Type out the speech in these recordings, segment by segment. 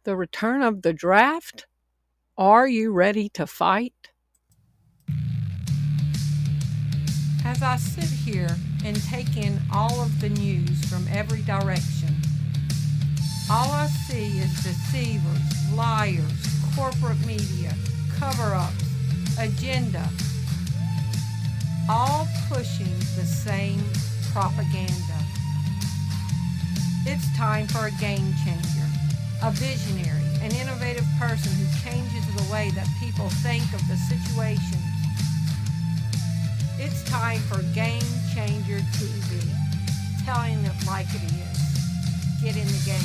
The return of the draft? Are you ready to fight? As I sit here and take in all of the news from every direction, all I see is deceivers, liars, corporate media, cover-ups, agenda, all pushing the same propaganda. It's time for a game changer, a visionary, an innovative person who changes the way that people think of the situations. It's time for Game Changer TV, telling it like it is. Get in the game.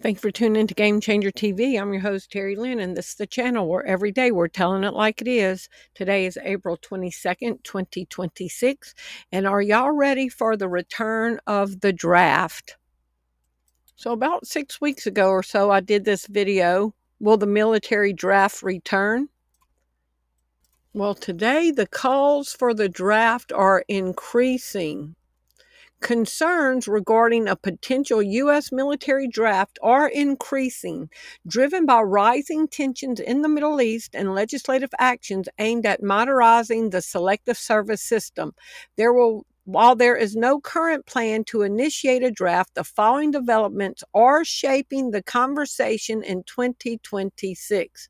Thank you for tuning in to Game Changer TV. I'm your host, Terri Lynn, and this is the channel where every day we're telling it like it is. Today is April 22nd, 2026. And are y'all ready for the return of the draft? So about 6 weeks ago or so, I did this video, Will the Military Draft Return? Well, today the calls for the draft are increasing. Concerns regarding a potential U.S. military draft are increasing, driven by rising tensions in the Middle East and legislative actions aimed at modernizing the selective service system. While there is no current plan to initiate a draft, the following developments are shaping the conversation in 2026.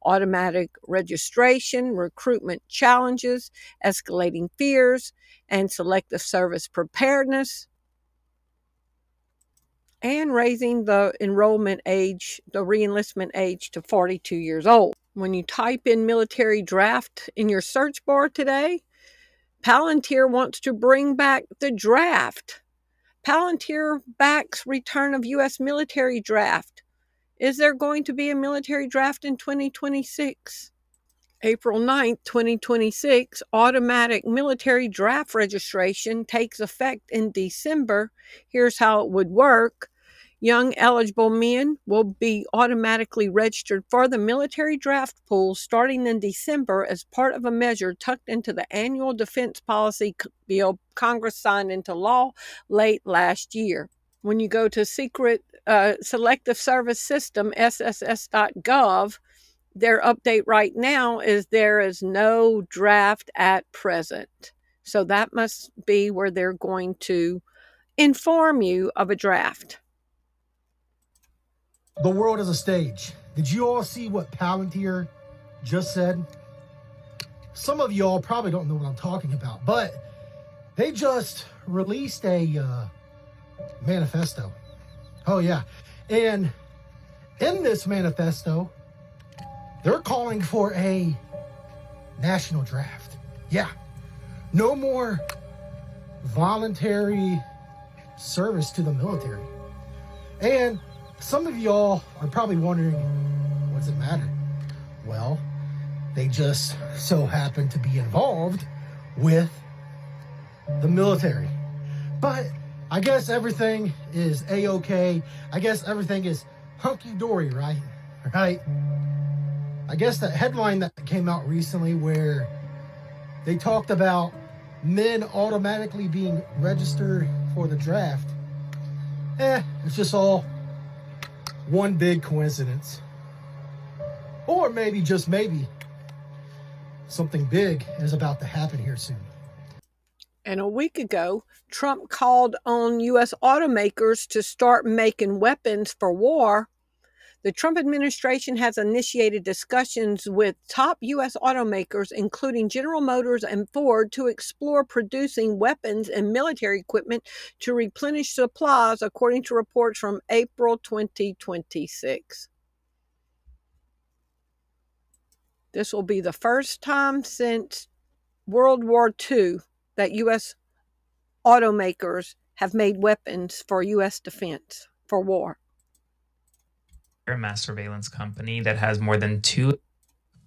Automatic registration, recruitment challenges, escalating fears, and selective service preparedness, and raising the enrollment age, the reenlistment age to 42 years old. When you type in military draft in your search bar today, Palantir wants to bring back the draft. Palantir backs return of U.S. military draft. Is there going to be a military draft in 2026? April 9th, 2026, automatic military draft registration takes effect in December. Here's how it would work. Young eligible men will be automatically registered for the military draft pool starting in December as part of a measure tucked into the annual defense policy bill Congress signed into law late last year. When you go to Selective Service System, SSS.gov, their update right now is there is no draft at present. So that must be where they're going to inform you of a draft. The world is a stage. Did you all see what Palantir just said? Some of y'all probably don't know what I'm talking about, but they just released a manifesto. Oh yeah. And in this manifesto, they're calling for a national draft. Yeah. No more voluntary service to the military. And some of y'all are probably wondering, what does it matter? Well, they just so happen to be involved with the military. But I guess everything is A-okay. I guess everything is hunky-dory, right? Right? I guess that headline that came out recently where they talked about men automatically being registered for the draft, it's just all one big coincidence. Or maybe, just maybe, something big is about to happen here soon. And a week ago, Trump called on U.S. automakers to start making weapons for war. The Trump administration has initiated discussions with top U.S. automakers, including General Motors and Ford, to explore producing weapons and military equipment to replenish supplies, according to reports from April 2026. This will be the first time since World War II that U.S. automakers have made weapons for U.S. defense for war. A mass surveillance company that has more than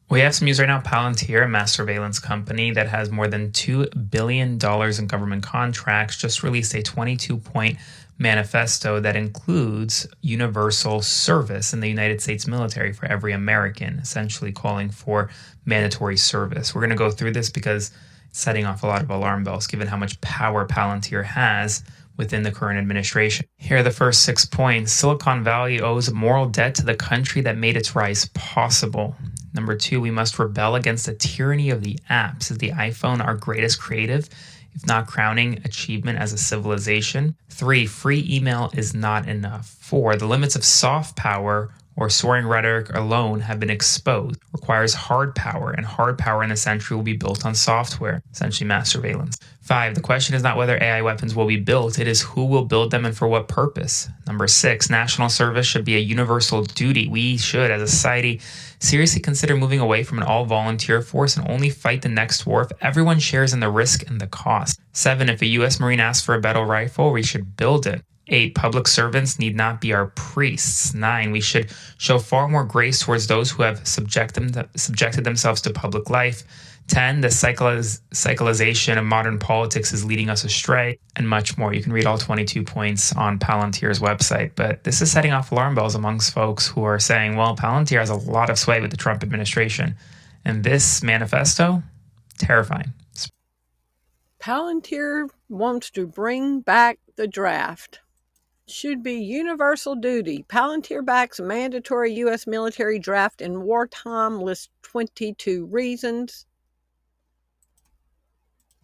we have some news right now. Palantir, a mass surveillance company that has more than $2 billion in government contracts, just released a 22-point manifesto that includes universal service in the United States military for every American, essentially calling for mandatory service. We're going to go through this because it's setting off a lot of alarm bells, given how much power Palantir has within the current administration. Here are the first 6 points. Silicon Valley owes a moral debt to the country that made its rise possible. Number 2, we must rebel against the tyranny of the apps. Is the iPhone our greatest creative, if not crowning achievement as a civilization? 3, free email is not enough. 4, the limits of soft power or soaring rhetoric alone have been exposed. Requires hard power, and hard power in the century will be built on software, essentially mass surveillance. 5, the question is not whether AI weapons will be built, it is who will build them and for what purpose. Number 6, national service should be a universal duty. We should, as a society, seriously consider moving away from an all-volunteer force and only fight the next war if everyone shares in the risk and the cost. 7, if a U.S. Marine asks for a battle rifle, we should build it. 8, public servants need not be our priests. 9, we should show far more grace towards those who have subjected themselves to public life. 10, the cyclization of modern politics is leading us astray, and much more. You can read all 22 points on Palantir's website, but this is setting off alarm bells amongst folks who are saying, well, Palantir has a lot of sway with the Trump administration, and this manifesto, terrifying. Palantir wants to bring back the draft. Should be universal duty. Palantir backs mandatory U.S. military draft in wartime, lists 22 reasons.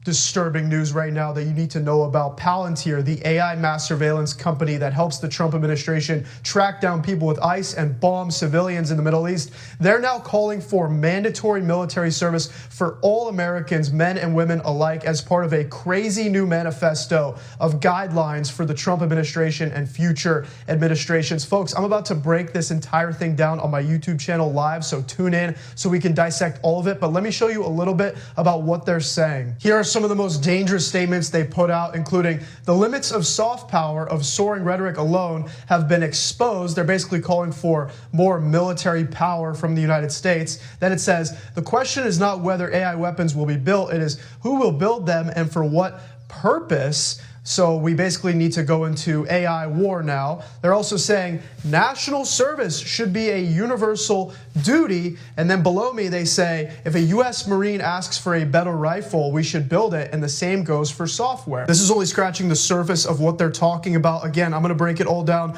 Disturbing news right now that you need to know about. Palantir, the AI mass surveillance company that helps the Trump administration track down people with ICE and bomb civilians in the Middle East. They're now calling for mandatory military service for all Americans, men and women alike, as part of a crazy new manifesto of guidelines for the Trump administration and future administrations. Folks, I'm about to break this entire thing down on my YouTube channel live, so tune in so we can dissect all of it. But let me show you a little bit about what they're saying. Here are some of the most dangerous statements they put out, including the limits of soft power of soaring rhetoric alone have been exposed. They're basically calling for more military power from the United States. Then it says, the question is not whether AI weapons will be built, it is who will build them and for what purpose. So we basically need to go into AI war now. They're also saying national service should be a universal duty. And then below me, they say, if a U.S. Marine asks for a better rifle, we should build it. And the same goes for software. This is only scratching the surface of what they're talking about. Again, I'm going to break it all down.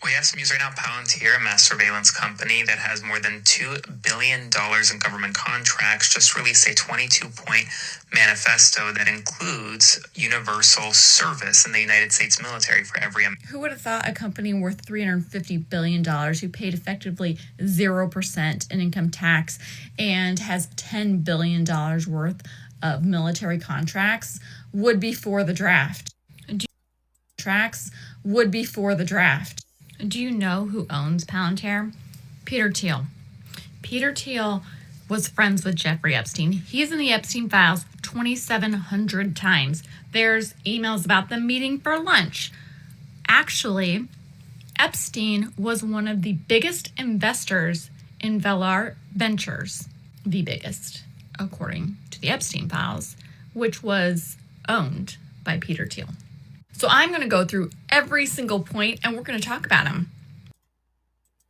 We have some news right now. Palantir, a mass surveillance company that has more than $2 billion in government contracts, just released a 22-point manifesto that includes universal service in the United States military for every American. Who would have thought a company worth $350 billion, who paid effectively 0% in income tax and has $10 billion worth of military contracts, would be for the draft? Do you know who owns Palantir? Peter Thiel. Peter Thiel was friends with Jeffrey Epstein. He's in the Epstein files 2,700 times. There's emails about them meeting for lunch. Actually, Epstein was one of the biggest investors in Velar Ventures, the biggest, according to the Epstein files, which was owned by Peter Thiel. So I'm going to go through every single point, and we're going to talk about them.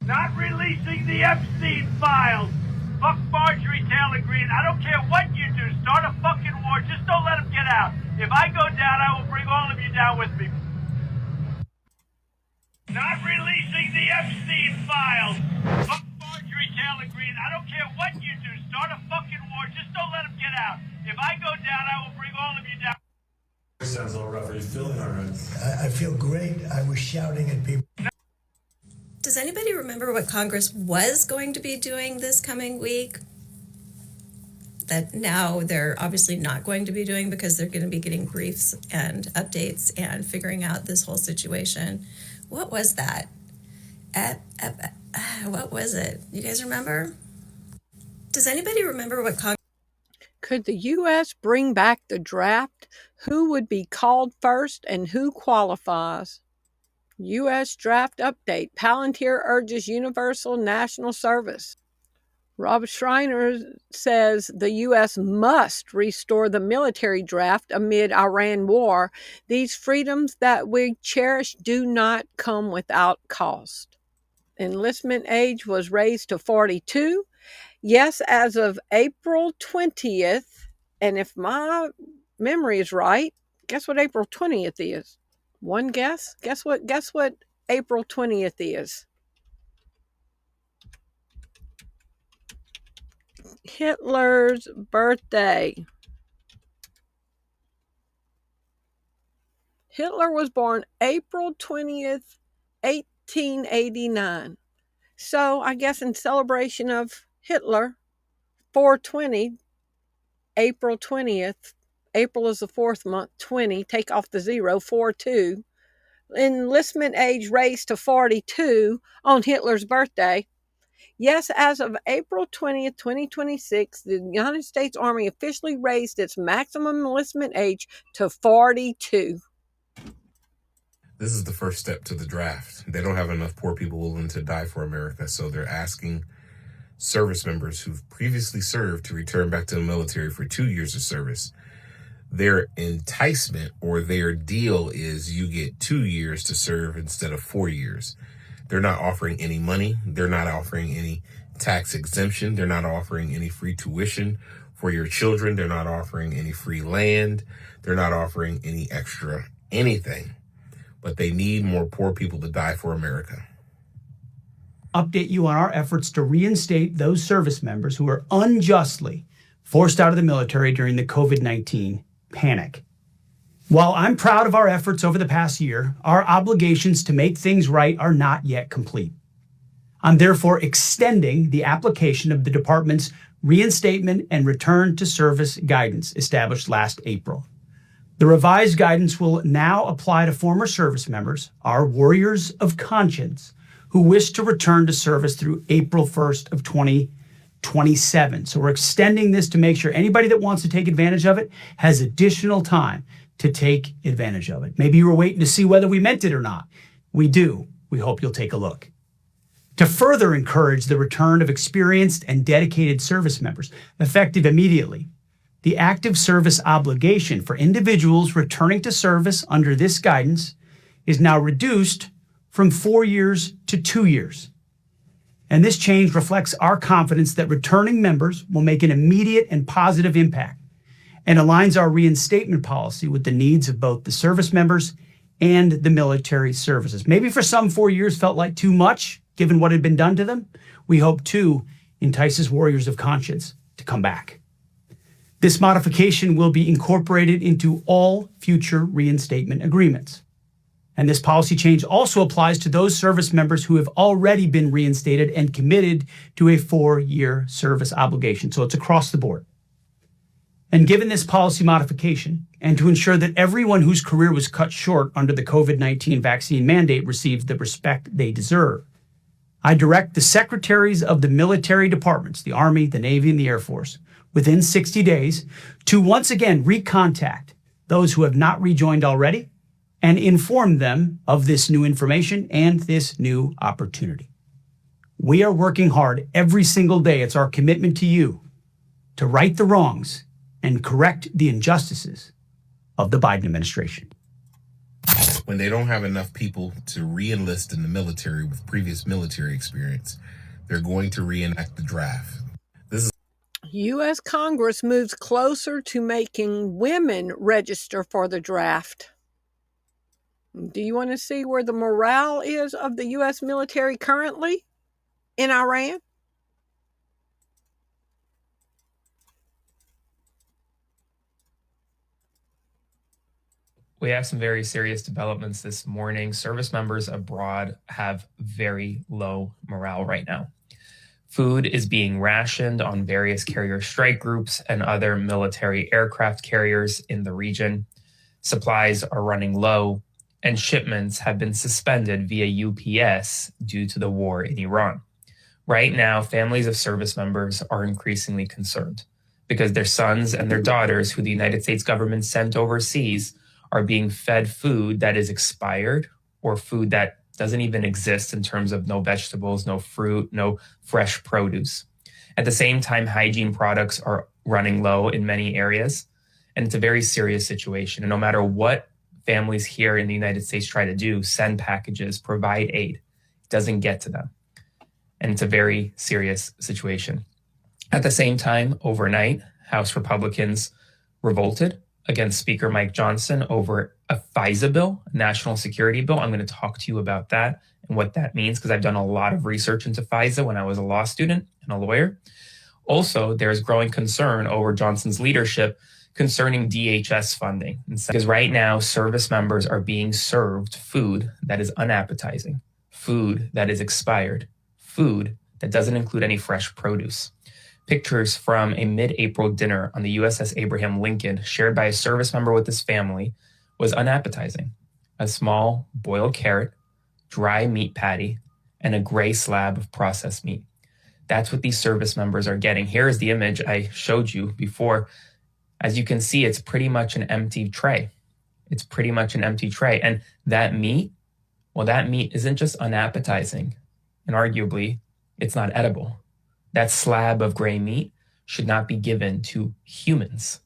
Not releasing the Epstein files. Fuck Marjorie Taylor Greene. I don't care what you do. Start a fucking war. Just don't let them get out. If I go down, I will bring all of you down with me. Not releasing the Epstein files. Fuck Marjorie Taylor Greene. I don't care what you do. Start a fucking war. Just don't let them get out. If I go down, I will bring all of you down. Sounds a little rough. Are you feeling all right? I feel great. I was shouting at people. Does anybody remember what Congress was going to be doing this coming week? That now they're obviously not going to be doing because they're going to be getting briefs and updates and figuring out this whole situation. What was that? What was it? You guys remember? Does anybody remember what Congress... Could the U.S. bring back the draft? Who would be called first and who qualifies? U.S. draft update. Palantir urges universal national service. Rob Schreiner says the U.S. must restore the military draft amid Iran war. These freedoms that we cherish do not come without cost. Enlistment age was raised to 42. Yes, as of April 20th, and if my memory is right, Guess what April 20th is? One guess? Guess what April 20th is? Hitler's birthday. Hitler was born April 20th, 1889. So I guess in celebration of Hitler, 420, April 20th, April is the fourth month, 20, take off the 0, 42. Enlistment age raised to 42 on Hitler's birthday. Yes, as of April 20th, 2026, the United States Army officially raised its maximum enlistment age to 42. This is the first step to the draft. They don't have enough poor people willing to die for America, so they're asking service members who've previously served to return back to the military for 2 years of service. Their enticement or their deal is you get 2 years to serve instead of 4 years. They're not offering any money. They're not offering any tax exemption. They're not offering any free tuition for your children. They're not offering any free land. They're not offering any extra anything. But they need more poor people to die for America. Update you on our efforts to reinstate those service members who were unjustly forced out of the military during the COVID-19 panic. While I'm proud of our efforts over the past year, our obligations to make things right are not yet complete. I'm therefore extending the application of the department's reinstatement and return to service guidance established last April. The revised guidance will now apply to former service members, our warriors of conscience, who wish to return to service through April 1st of 2027. So we're extending this to make sure anybody that wants to take advantage of it has additional time to take advantage of it. Maybe you were waiting to see whether we meant it or not. We do. We hope you'll take a look. To further encourage the return of experienced and dedicated service members, effective immediately, the active service obligation for individuals returning to service under this guidance is now reduced from 4 years to 2 years. And this change reflects our confidence that returning members will make an immediate and positive impact and aligns our reinstatement policy with the needs of both the service members and the military services. Maybe for some 4 years felt like too much, given what had been done to them. We hope, too, entices warriors of conscience to come back. This modification will be incorporated into all future reinstatement agreements. And this policy change also applies to those service members who have already been reinstated and committed to a 4-year service obligation. So it's across the board. And given this policy modification, and to ensure that everyone whose career was cut short under the COVID-19 vaccine mandate receives the respect they deserve, I direct the secretaries of the military departments, the Army, the Navy, and the Air Force, within 60 days, to once again recontact those who have not rejoined already and inform them of this new information and this new opportunity. We are working hard every single day. It's our commitment to you to right the wrongs and correct the injustices of the Biden administration. When they don't have enough people to re-enlist in the military with previous military experience, they're going to reenact the draft. U.S. Congress moves closer to making women register for the draft. Do you want to see where the morale is of the U.S. military currently in Iran? We have some very serious developments this morning. Service members abroad have very low morale right now. Food is being rationed on various carrier strike groups and other military aircraft carriers in the region. Supplies are running low, and shipments have been suspended via UPS due to the war in Iran. Right now, families of service members are increasingly concerned because their sons and their daughters, who the United States government sent overseas, are being fed food that is expired or food that doesn't even exist in terms of no vegetables, no fruit, no fresh produce. At the same time, hygiene products are running low in many areas, and it's a very serious situation. And no matter what families here in the United States try to do, send packages, provide aid, it doesn't get to them. And it's a very serious situation. At the same time, overnight, House Republicans revolted against Speaker Mike Johnson over a FISA bill, a national security bill. I'm going to talk to you about that and what that means, because I've done a lot of research into FISA when I was a law student and a lawyer. Also, there's growing concern over Johnson's leadership concerning DHS funding. Because right now, service members are being served food that is unappetizing, food that is expired, food that doesn't include any fresh produce. Pictures from a mid-April dinner on the USS Abraham Lincoln shared by a service member with his family was unappetizing. A small boiled carrot, dry meat patty, and a gray slab of processed meat. That's what these service members are getting. Here is the image I showed you before. As you can see, it's pretty much an empty tray. It's pretty much an empty tray. And that meat, well, that meat isn't just unappetizing, and arguably, it's not edible. That slab of gray meat should not be given to humans.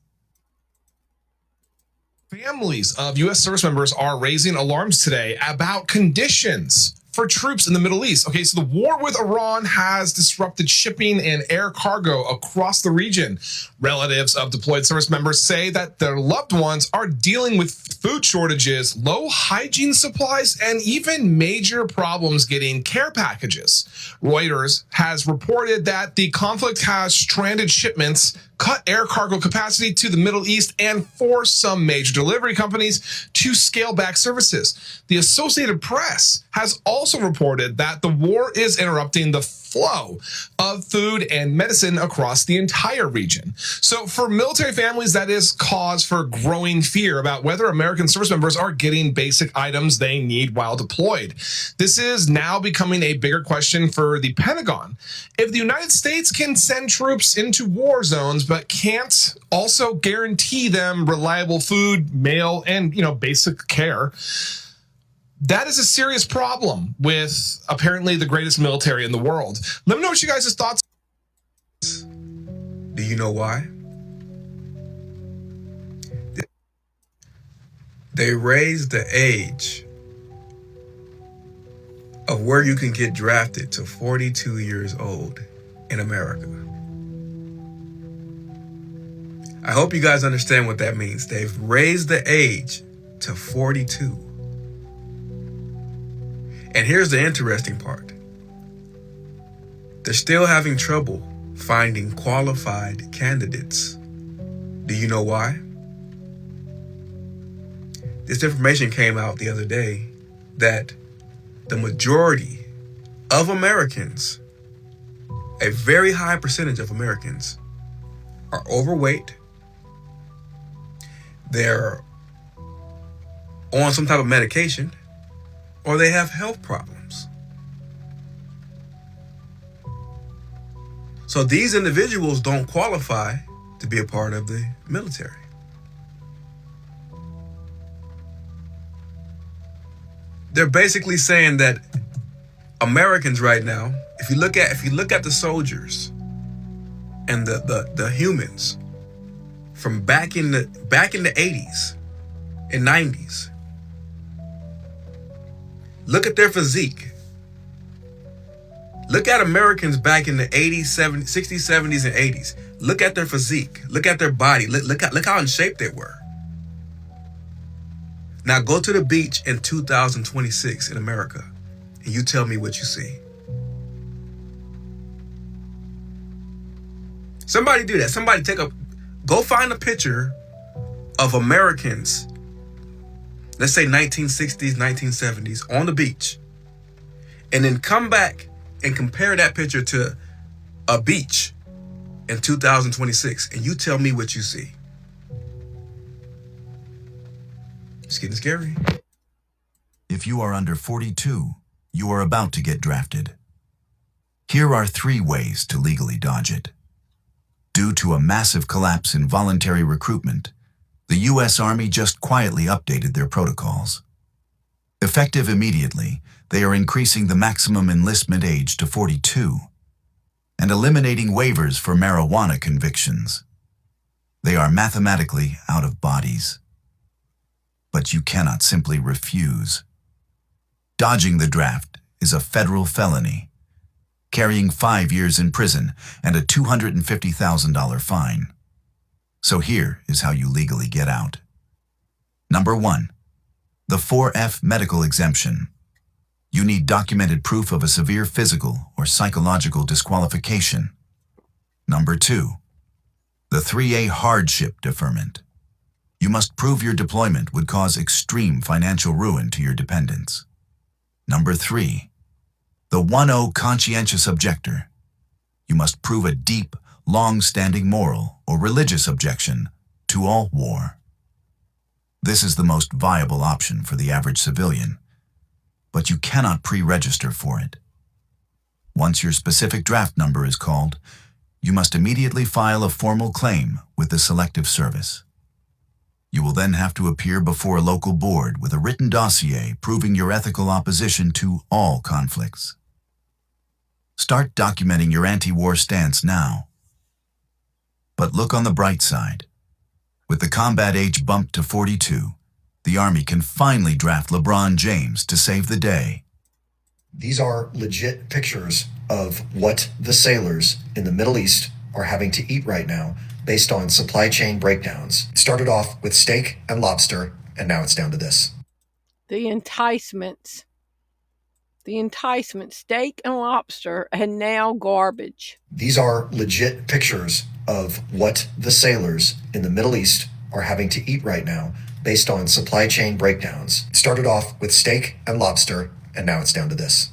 Families of U.S. service members are raising alarms today about conditions for troops in the Middle East. Okay, so the war with Iran has disrupted shipping and air cargo across the region. Relatives of deployed service members say that their loved ones are dealing with food shortages, low hygiene supplies, and even major problems getting care packages. Reuters has reported that the conflict has stranded shipments, cut air cargo capacity to the Middle East, and forced some major delivery companies to scale back services. The Associated Press has also reported that the war is interrupting the flow of food and medicine across the entire region. So for military families, that is cause for growing fear about whether American service members are getting basic items they need while deployed. This is now becoming a bigger question for the Pentagon. If the United States can send troops into war zones but can't also guarantee them reliable food, mail, and basic care, that is a serious problem with apparently the greatest military in the world. Let me know what you guys' thoughts. Do you know why? They raised the age of where you can get drafted to 42 years old in America. I hope you guys understand what that means. They've raised the age to 42. And here's the interesting part. They're still having trouble finding qualified candidates. Do you know why? This information came out the other day that the majority of Americans, a very high percentage of Americans, are overweight. They're on some type of medication, or they have health problems. So these individuals don't qualify to be a part of the military. They're basically saying that Americans right now, if you look at the soldiers and the humans from back in the 80s and 90s, look at their physique. Look at Americans back in the 80s, 70s, 60s, 70s, and 80s. Look at their physique. Look at their body. Look how in shape they were. Now go to the beach in 2026 in America, and you tell me what you see. Somebody do that. Somebody go find a picture of Americans, let's say 1960s, 1970s, on the beach, and then come back and compare that picture to a beach in 2026, and you tell me what you see. It's getting scary. If you are under 42, you are about to get drafted. Here are 3 ways to legally dodge it. Due to a massive collapse in voluntary recruitment, the U.S. Army just quietly updated their protocols. Effective immediately, they are increasing the maximum enlistment age to 42 and eliminating waivers for marijuana convictions. They are mathematically out of bodies. But you cannot simply refuse. Dodging the draft is a federal felony, carrying 5 years in prison and a $250,000 fine. So here is how you legally get out. Number 1. The 4F medical exemption. You need documented proof of a severe physical or psychological disqualification. Number 2. The 3A hardship deferment. You must prove your deployment would cause extreme financial ruin to your dependents. Number 3. The 1O conscientious objector. You must prove a deep, long-standing moral or religious objection to all war. This is the most viable option for the average civilian, but you cannot pre-register for it. Once your specific draft number is called, you must immediately file a formal claim with the Selective Service. You will then have to appear before a local board with a written dossier proving your ethical opposition to all conflicts. Start documenting your anti-war stance now. But look on the bright side. With the combat age bumped to 42, the Army can finally draft LeBron James to save the day. These are legit pictures of what the sailors in the Middle East are having to eat right now based on supply chain breakdowns. It started off with steak and lobster, and now it's down to this. The enticements, steak and lobster, and now garbage. These are legit pictures of what the sailors in the Middle East are having to eat right now based on supply chain breakdowns. It started off with steak and lobster, and now it's down to this.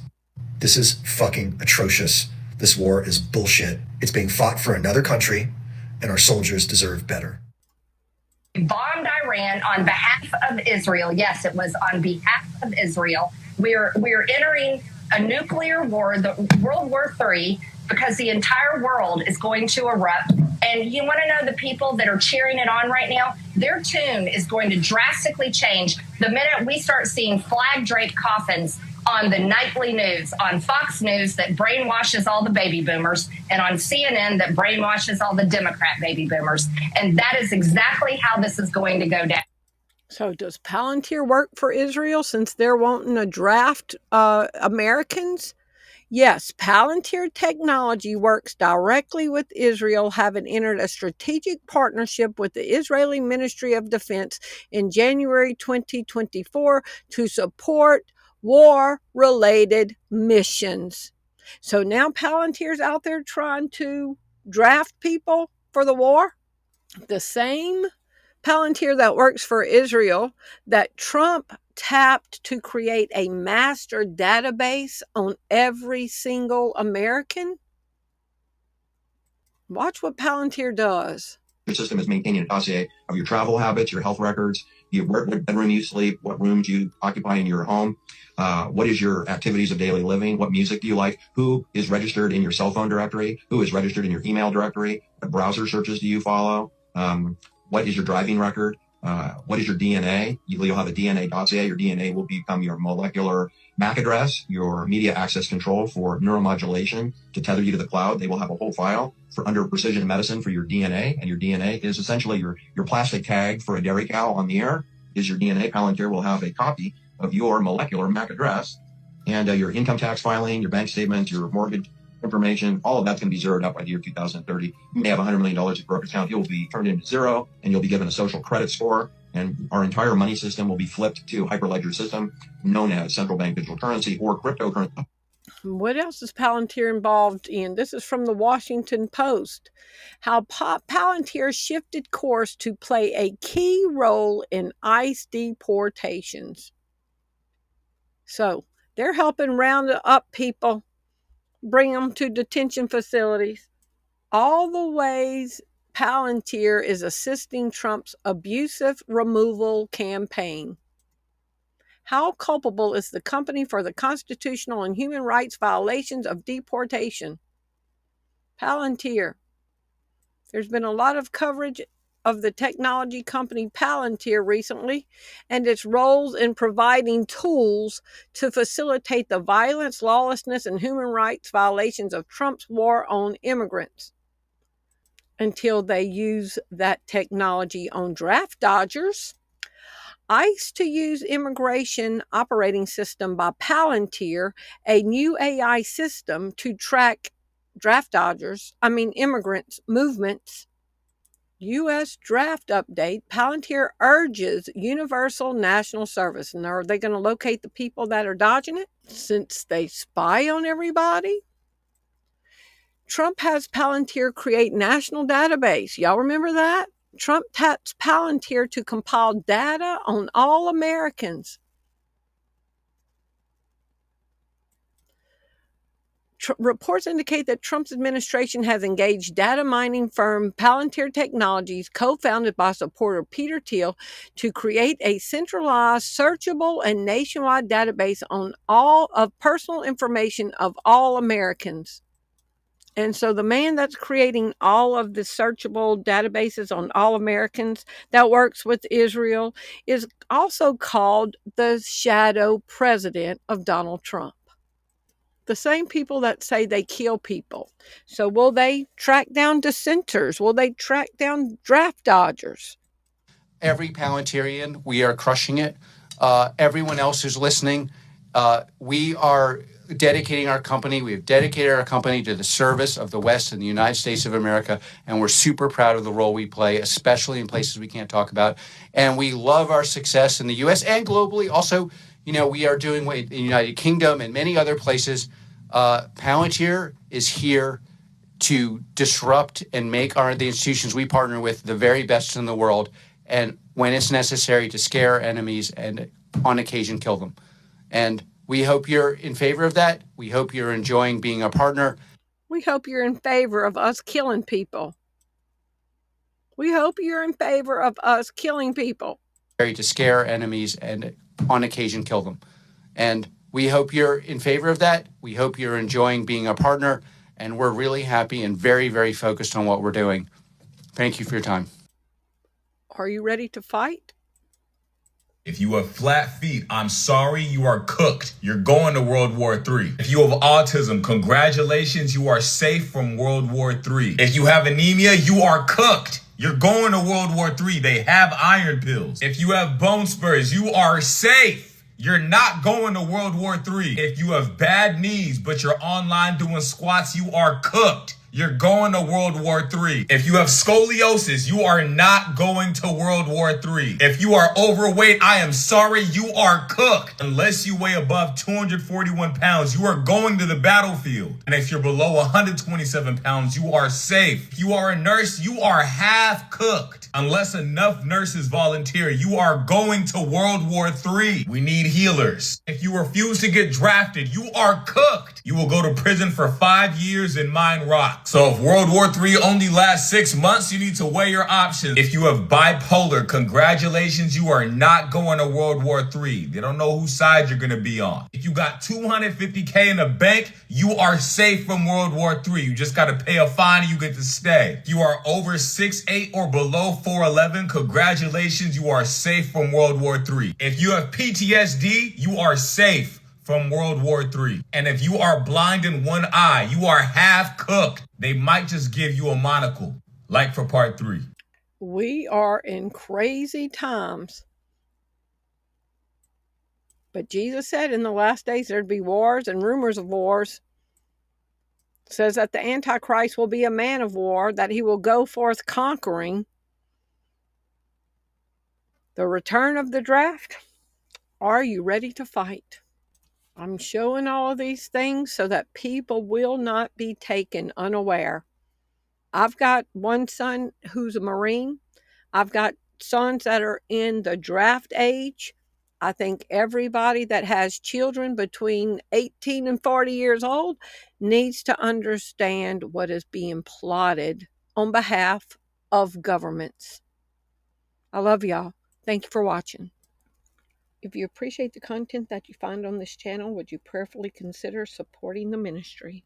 This is fucking atrocious. This war is bullshit. It's being fought for another country, and our soldiers deserve better. Bombed Iran on behalf of Israel. Yes, it was on behalf of Israel. We're entering a nuclear war, the World War III, because the entire world is going to erupt. And you want to know the people that are cheering it on right now? Their tune is going to drastically change the minute we start seeing flag-draped coffins on the nightly news, on Fox News that brainwashes all the baby boomers, and on CNN that brainwashes all the Democrat baby boomers. And that is exactly how this is going to go down. So does Palantir work for Israel since they're wanting to draft Americans? Yes, Palantir Technology works directly with Israel, having entered a strategic partnership with the Israeli Ministry of Defense in January 2024 to support war-related missions. So now Palantir's out there trying to draft people for the war. The same Palantir that works for Israel that Trump tapped to create a master database on every single American. Watch what Palantir does. Your system is maintaining a dossier of your travel habits, your health records, what bedroom you sleep, what rooms you occupy in your home, what is your activities of daily living, what music do you like, who is registered in your cell phone directory, who is registered in your email directory, what browser searches do you follow, what is your driving record, what is your DNA? You'll have a DNA dossier. Your DNA will become your molecular MAC address, your media access control for neuromodulation to tether you to the cloud. They will have a whole file for under precision medicine for your DNA. And your DNA is essentially your plastic tag for a dairy cow on the air is your DNA. Palantir will have a copy of your molecular MAC address, and your income tax filing, your bank statements, your mortgage information, all of that's going to be zeroed out by the year 2030. You may have $100 million in brokerage account. It will be turned into zero, and you'll be given a social credit score. And our entire money system will be flipped to Hyperledger system, known as central bank digital currency or cryptocurrency. What else is Palantir involved in? This is from the Washington Post. How Palantir shifted course to play a key role in ICE deportations. So they're helping round up people, bring them to detention facilities. All the ways Palantir is assisting Trump's abusive removal campaign. How culpable is the company for the constitutional and human rights violations of deportation? Palantir. There's been a lot of coverage of the technology company Palantir recently and its roles in providing tools to facilitate the violence, lawlessness, and human rights violations of Trump's war on immigrants. Until they use that technology on draft dodgers. ICE to use immigration operating system by Palantir, a new AI system to track immigrants' movements. U.S. draft update, Palantir urges universal national service. And are they going to locate the people that are dodging it since they spy on everybody? Trump has Palantir create national database. Y'all remember that? Trump taps Palantir to compile data on all Americans. Reports indicate that Trump's administration has engaged data mining firm Palantir Technologies, co-founded by supporter Peter Thiel, to create a centralized, searchable, and nationwide database on all of personal information of all Americans. And so the man that's creating all of the searchable databases on all Americans that works with Israel is also called the shadow president of Donald Trump. The same people that say they kill people. So will they track down dissenters? Will they track down draft dodgers? Every Palantirian, we are crushing it. Everyone else who's listening, we are dedicating our company. We have dedicated our company to the service of the West and the United States of America, and we're super proud of the role we play, especially in places we can't talk about. And we love our success in the U.S. and globally. Also, we are doing in the United Kingdom and many other places. Palantir is here to disrupt and make the institutions we partner with the very best in the world, and when it's necessary, to scare enemies and on occasion kill them. And we hope you're in favor of that. We hope you're enjoying being a partner. We hope you're in favor of us killing people. We hope you're in favor of us killing people. To scare enemies and on occasion kill them. And we hope you're in favor of that. We hope you're enjoying being a partner. And we're really happy and very, very focused on what we're doing. Thank you for your time. Are you ready to fight? If you have flat feet, I'm sorry, you are cooked. You're going to World War III. If you have autism, congratulations, you are safe from World War III. If you have anemia, you are cooked. You're going to World War III. They have iron pills. If you have bone spurs, you are safe. You're not going to World War III. If you have bad knees, but you're online doing squats, you are cooked. You're going to World War III. If you have scoliosis, you are not going to World War III. If you are overweight, I am sorry, you are cooked. Unless you weigh above 241 pounds, you are going to the battlefield. And if you're below 127 pounds, you are safe. If you are a nurse, you are half cooked. Unless enough nurses volunteer, you are going to World War III. We need healers. If you refuse to get drafted, you are cooked. You will go to prison for 5 years and mine rock. So if World War III only lasts 6 months, you need to weigh your options. If you have bipolar, congratulations, you are not going to World War III. They don't know whose side you're going to be on. If you got $250K in the bank, you are safe from World War III. You just got to pay a fine and you get to stay. If you are over 6'8" or below 4'11", congratulations, you are safe from World War III. If you have PTSD, you are safe from World War III. And if you are blind in one eye, you are half cooked. They might just give you a monocle, like for part 3. We are in crazy times. But Jesus said in the last days there'd be wars and rumors of wars. It says that the Antichrist will be a man of war, that he will go forth conquering. The return of the draft. Are you ready to fight? I'm showing all of these things so that people will not be taken unaware. I've got one son who's a Marine. I've got sons that are in the draft age. I think everybody that has children between 18 and 40 years old needs to understand what is being plotted on behalf of governments. I love y'all. Thank you for watching. If you appreciate the content that you find on this channel, would you prayerfully consider supporting the ministry?